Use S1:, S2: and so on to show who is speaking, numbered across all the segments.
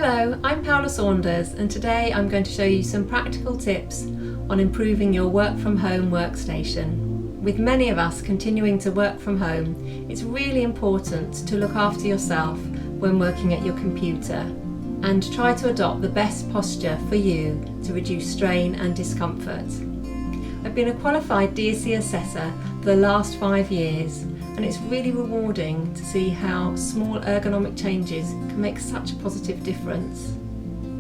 S1: Hello, I'm Sophia Saunders and today I'm going to show you some practical tips on improving your work from home workstation. With many of us continuing to work from home, it's really important to look after yourself when working at your computer and try to adopt the best posture for you to reduce strain and discomfort. I've been a qualified DSE assessor for the last 5 years, and it's really rewarding to see how small ergonomic changes can make such a positive difference.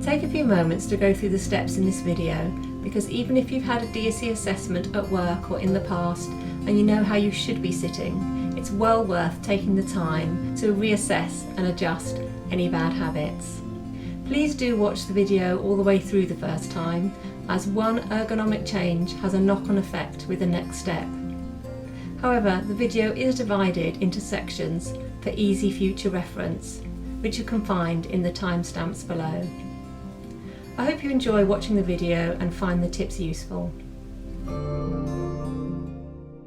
S1: Take a few moments to go through the steps in this video, because even if you've had a DSE assessment at work or in the past and you know how you should be sitting, it's well worth taking the time to reassess and adjust any bad habits. Please do watch the video all the way through the first time, as one ergonomic change has a knock-on effect with the next step. However, the video is divided into sections for easy future reference, which you can find in the timestamps below. I hope you enjoy watching the video and find the tips useful.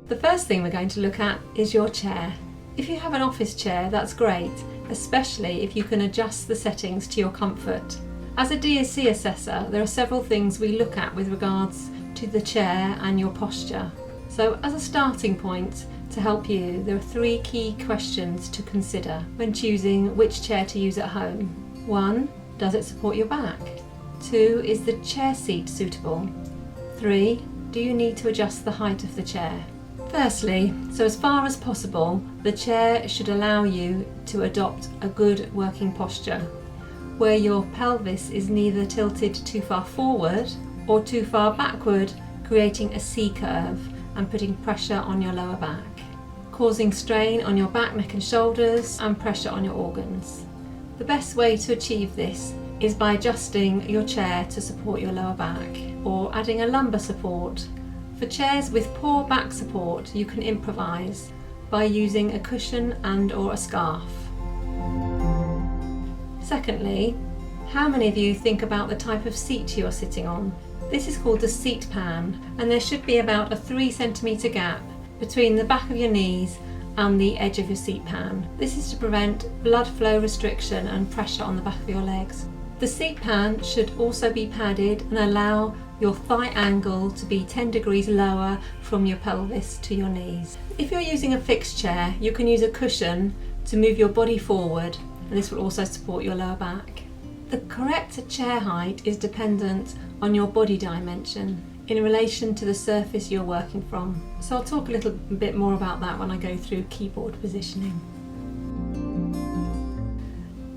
S1: The first thing we're going to look at is your chair. If you have an office chair, that's great, especially if you can adjust the settings to your comfort. As a DSE assessor, there are several things we look at with regards to the chair and your posture. So as a starting point to help you, there are 3 key questions to consider when choosing which chair to use at home. 1. Does it support your back? 2. Is the chair seat suitable? 3. Do you need to adjust the height of the chair? Firstly, so as far as possible, the chair should allow you to adopt a good working posture, where your pelvis is neither tilted too far forward or too far backward, creating a C-curve and putting pressure on your lower back, causing strain on your back, neck and shoulders and pressure on your organs. The best way to achieve this is by adjusting your chair to support your lower back or adding a lumbar support. For chairs with poor back support, you can improvise by using a cushion and/or a scarf. Secondly, how many of you think about the type of seat you are sitting on? This is called the seat pan, and there should be about a 3 centimetre gap between the back of your knees and the edge of your seat pan. This is to prevent blood flow restriction and pressure on the back of your legs. The seat pan should also be padded and allow your thigh angle to be 10 degrees lower from your pelvis to your knees. If you're using a fixed chair, you can use a cushion to move your body forward, and this will also support your lower back. The correct chair height is dependent on your body dimension in relation to the surface you're working from. So I'll talk a little bit more about that when I go through keyboard positioning.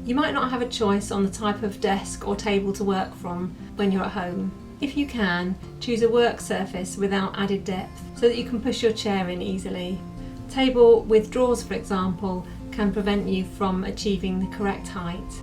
S1: You might not have a choice on the type of desk or table to work from when you're at home. If you can, choose a work surface without added depth so that you can push your chair in easily. A table with drawers, for example, can prevent you from achieving the correct height.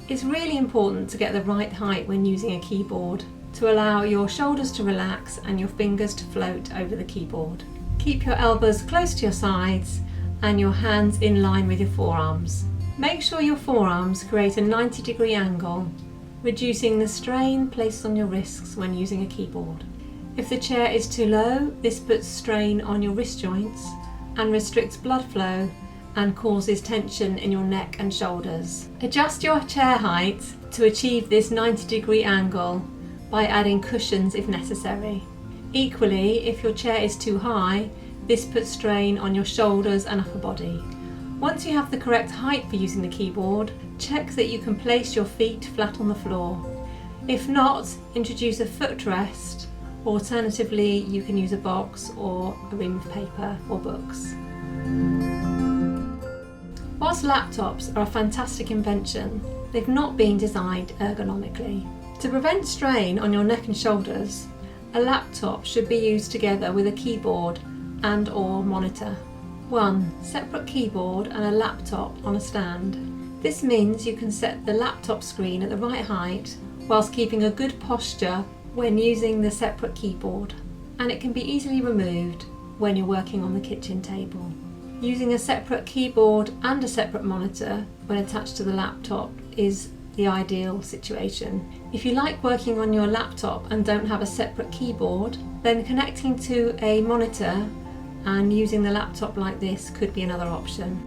S1: It's really important to get the right height when using a keyboard to allow your shoulders to relax and your fingers to float over the keyboard. Keep your elbows close to your sides and your hands in line with your forearms. Make sure your forearms create a 90-degree angle, reducing the strain placed on your wrists when using a keyboard. If the chair is too low, this puts strain on your wrist joints and restricts blood flow and causes tension in your neck and shoulders. Adjust your chair height to achieve this 90-degree angle by adding cushions if necessary. Equally, if your chair is too high, this puts strain on your shoulders and upper body. Once you have the correct height for using the keyboard, check that you can place your feet flat on the floor. If not, introduce a footrest. Alternatively, you can use a box or a ream of paper or books. Whilst laptops are a fantastic invention, they've not been designed ergonomically. To prevent strain on your neck and shoulders, a laptop should be used together with a keyboard and/or monitor. 1. Separate keyboard and a laptop on a stand. This means you can set the laptop screen at the right height whilst keeping a good posture when using the separate keyboard, and it can be easily removed when you're working on the kitchen table. Using a separate keyboard and a separate monitor when attached to the laptop is the ideal situation. If you like working on your laptop and don't have a separate keyboard, then connecting to a monitor and using the laptop like this could be another option.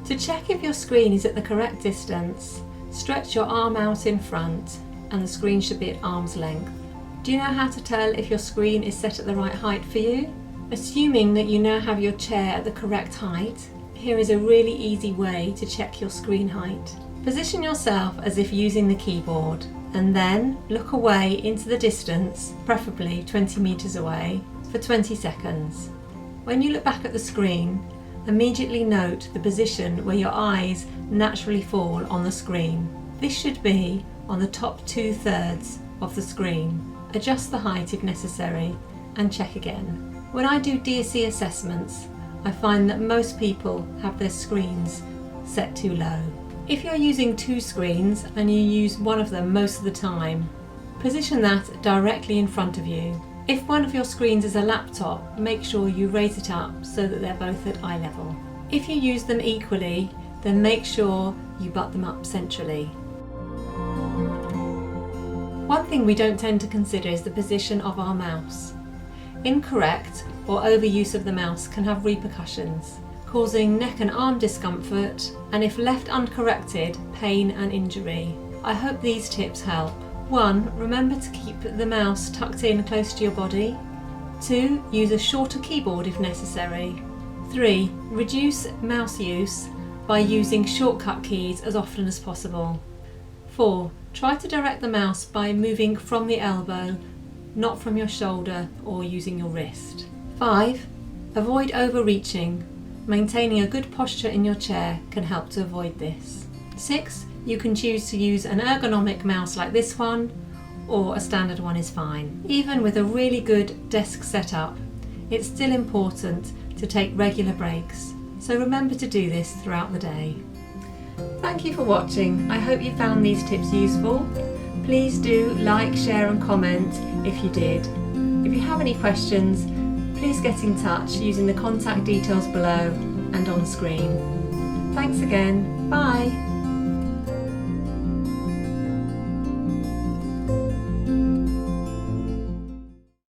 S1: To check if your screen is at the correct distance, stretch your arm out in front and the screen should be at arm's length. Do you know how to tell if your screen is set at the right height for you? Assuming that you now have your chair at the correct height, here is a really easy way to check your screen height. Position yourself as if using the keyboard and then look away into the distance, preferably 20 meters away, for 20 seconds. When you look back at the screen, immediately note the position where your eyes naturally fall on the screen. This should be on the top 2/3 of the screen. Adjust the height if necessary and check again. When I do DSE assessments, I find that most people have their screens set too low. If you're using two screens and you use one of them most of the time, position that directly in front of you. If one of your screens is a laptop, make sure you raise it up so that they're both at eye level. If you use them equally, then make sure you butt them up centrally. One thing we don't tend to consider is the position of our mouse. Incorrect or overuse of the mouse can have repercussions, causing neck and arm discomfort, and if left uncorrected, pain and injury. I hope these tips help. 1. Remember to keep the mouse tucked in close to your body. 2. Use a shorter keyboard if necessary. 3. Reduce mouse use by using shortcut keys as often as possible. 4. Try to direct the mouse by moving from the elbow, not from your shoulder or using your wrist. 5. Avoid overreaching. Maintaining a good posture in your chair can help to avoid this. 6. You can choose to use an ergonomic mouse like this one, or a standard one is fine. Even with a really good desk setup, it's still important to take regular breaks, so remember to do this throughout the day. Thank you for watching. I hope you found these tips useful. Please do like, share and comment if you did. If you have any questions, please get in touch using the contact details below and on screen. Thanks again. Bye.